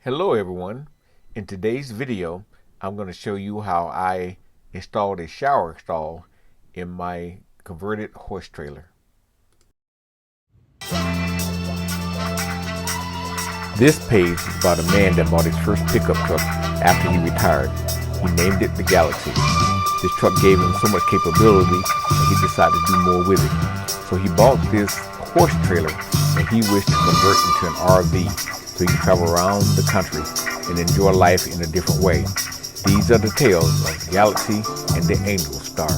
Hello everyone. In today's video, I'm going to show you how I installed a shower stall in my converted horse trailer. This page is about a man that bought his first pickup truck after he retired. He named it the Galaxy. This truck gave him so much capability that he decided to do more with it. So he bought this horse trailer and he wished to convert it into an RV so he can travel around the country and enjoy life in a different way. These are the tales of the Galaxy and the Angel Star.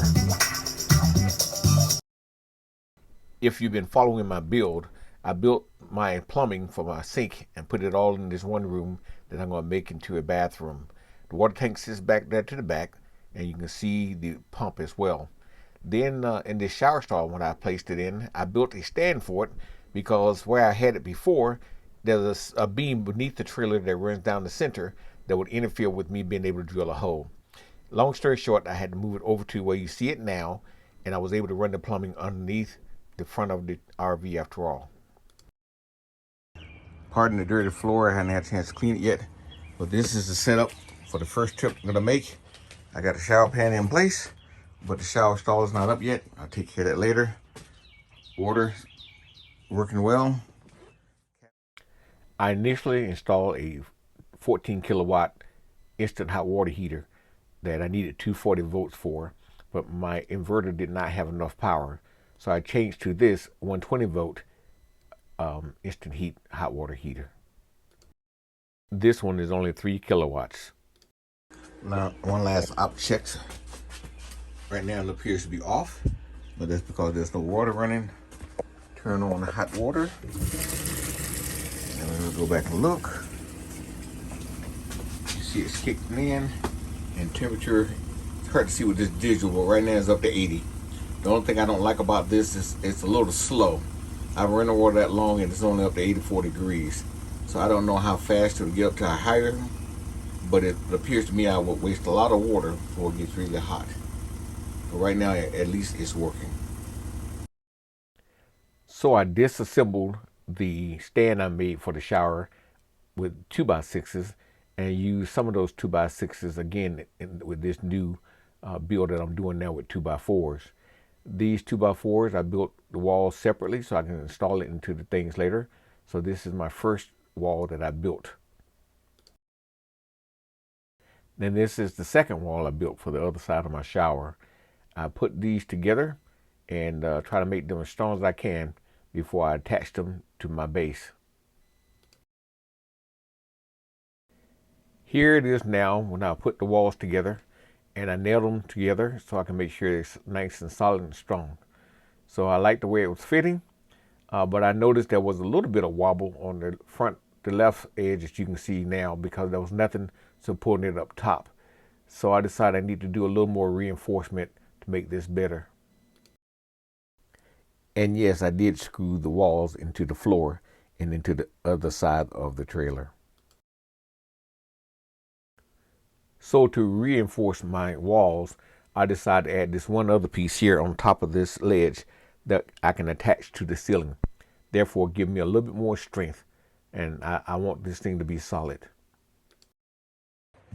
If you've been following my build, I built my plumbing for my sink and put it all in this one room that I'm going to make into a bathroom. The water tank sits back there to the back, and you can see the pump as well. Then in this shower stall, when I placed it in, I built a stand for it because where I had it before, there's a beam beneath the trailer that runs down the center that would interfere with me being able to drill a hole. Long story short, I had to move it over to where you see it now, and I was able to run the plumbing underneath the front of the RV after all. Pardon the dirty floor, I hadn't had a chance to clean it yet, but this is the setup for the first trip I'm gonna make. I got the shower pan in place, but the shower stall is not up yet. I'll take care of that later. Water working well. I initially installed a 14 kilowatt instant hot water heater that I needed 240 volts for, but my inverter did not have enough power. So I changed to this 120 volt instant heat hot water heater. This one is only 3 kilowatts. Now, one last op check. Right now it appears to be off, but that's because there's no water running. Turn on the hot water. And we'll go back and look. You see it's kicking in, and temperature, it's hard to see with this digital, but right now it's up to 80. The only thing I don't like about this is it's a little slow. I've run the water that long and it's only up to 84 degrees. So I don't know how fast it'll get up to a higher, but it appears to me I would waste a lot of water before it gets really hot. But right now, at least it's working. So I disassembled the stand I made for the shower with 2x6s and used some of those 2x6s again with this new build that I'm doing now with 2x4s. These 2x4s, I built the walls separately so I can install it into the things later. So this is my first wall that I built. Then this is the second wall I built for the other side of my shower. I put these together and try to make them as strong as I can before I attach them to my base. Here it is now when I put the walls together and I nailed them together so I can make sure it's nice and solid and strong. So I like the way it was fitting, but I noticed there was a little bit of wobble on the front, the left edge, as you can see now, because there was nothing supporting it up top. So I decided I need to do a little more reinforcement to make this better. And yes, I did screw the walls into the floor and into the other side of the trailer. So to reinforce my walls, I decided to add this one other piece here on top of this ledge that I can attach to the ceiling. Therefore, give me a little bit more strength, and I want this thing to be solid.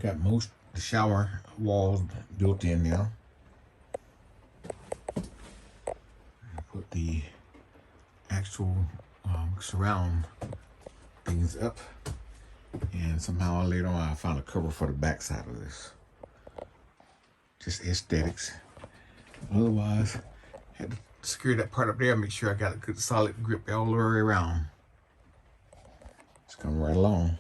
Got most of the shower walls built in now. Put the actual surround things up. And somehow later on I found a cover for the back side of this. Just aesthetics. Otherwise, had to secure that part up there, make sure I got a good solid grip all the way around. It's coming right along.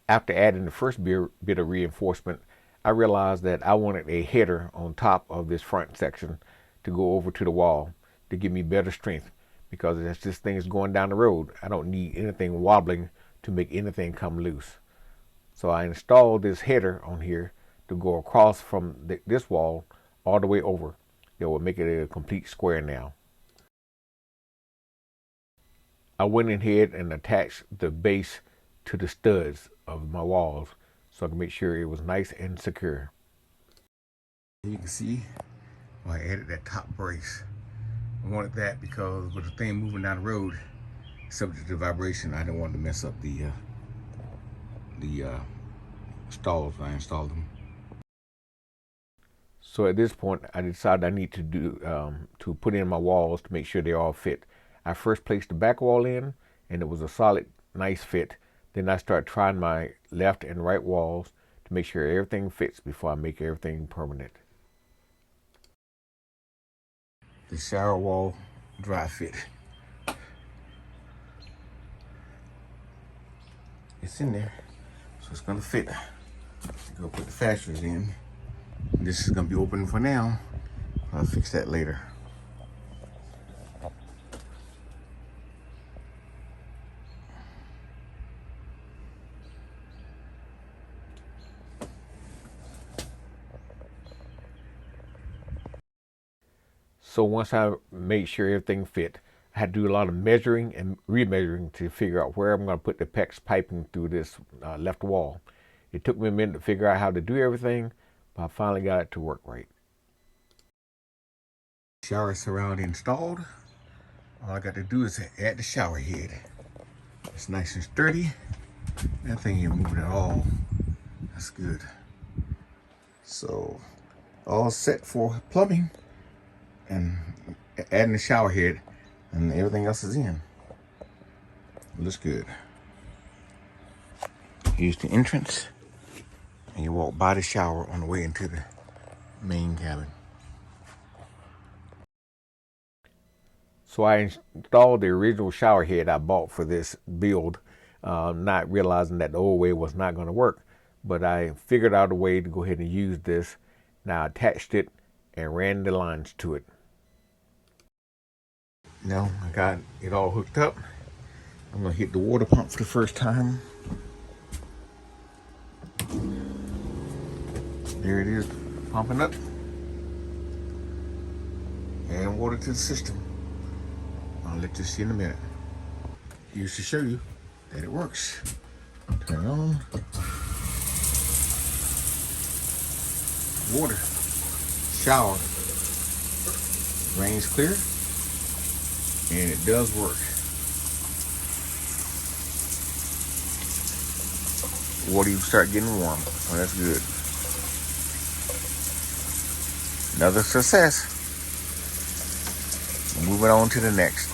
After adding the first bit of reinforcement, I realized that I wanted a header on top of this front section to go over to the wall to give me better strength. Because as this thing is going down the road, I don't need anything wobbling to make anything come loose. So I installed this header on here to go across from this wall all the way over. That will make it a complete square now. I went ahead and attached the base to the studs of my walls so I can make sure it was nice and secure. You can see I added that top brace. I wanted that because with the thing moving down the road, subject to vibration. I didn't want to mess up the stalls when I installed them. So at this point, I decided I need to to put in my walls to make sure they all fit. I first placed the back wall in, and it was a solid, nice fit. Then I start trying my left and right walls to make sure everything fits before I make everything permanent. The shower wall dry fit. It's in there, so it's gonna fit. Go put the fasteners in. This is gonna be open for now. I'll fix that later. So once I made sure everything fit, I had to do a lot of measuring and remeasuring to figure out where I'm going to put the PEX piping through this left wall. It took me a minute to figure out how to do everything, but I finally got it to work right. Shower surround installed. All I got to do is add the shower head. It's nice and sturdy. That thing ain't moving at all. That's good. So all set for plumbing and adding the shower head, and everything else is in. Looks good. Here's the entrance, and you walk by the shower on the way into the main cabin. So I installed the original shower head I bought for this build, not realizing that the old way was not going to work. But I figured out a way to go ahead and use this. Now I attached it and ran the lines to it. Now I got it all hooked up. I'm going to hit the water pump for the first time. There it is, pumping up. Adding water to the system. I'll let you see in a minute. Here's to show you that it works. Turn on. Water. Shower. Rain's clear. And it does work. Water even start getting warm. So that's good. Another success. Moving on to the next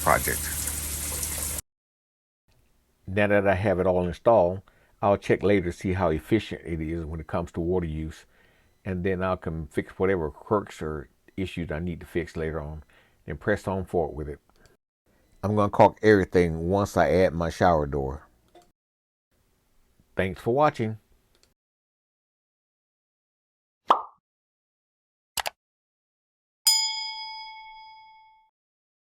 project. Now that I have it all installed, I'll check later to see how efficient it is when it comes to water use, and then I can fix whatever quirks or issues I need to fix later on and press on forward with it. I'm going to caulk everything once I add my shower door. Thanks for watching.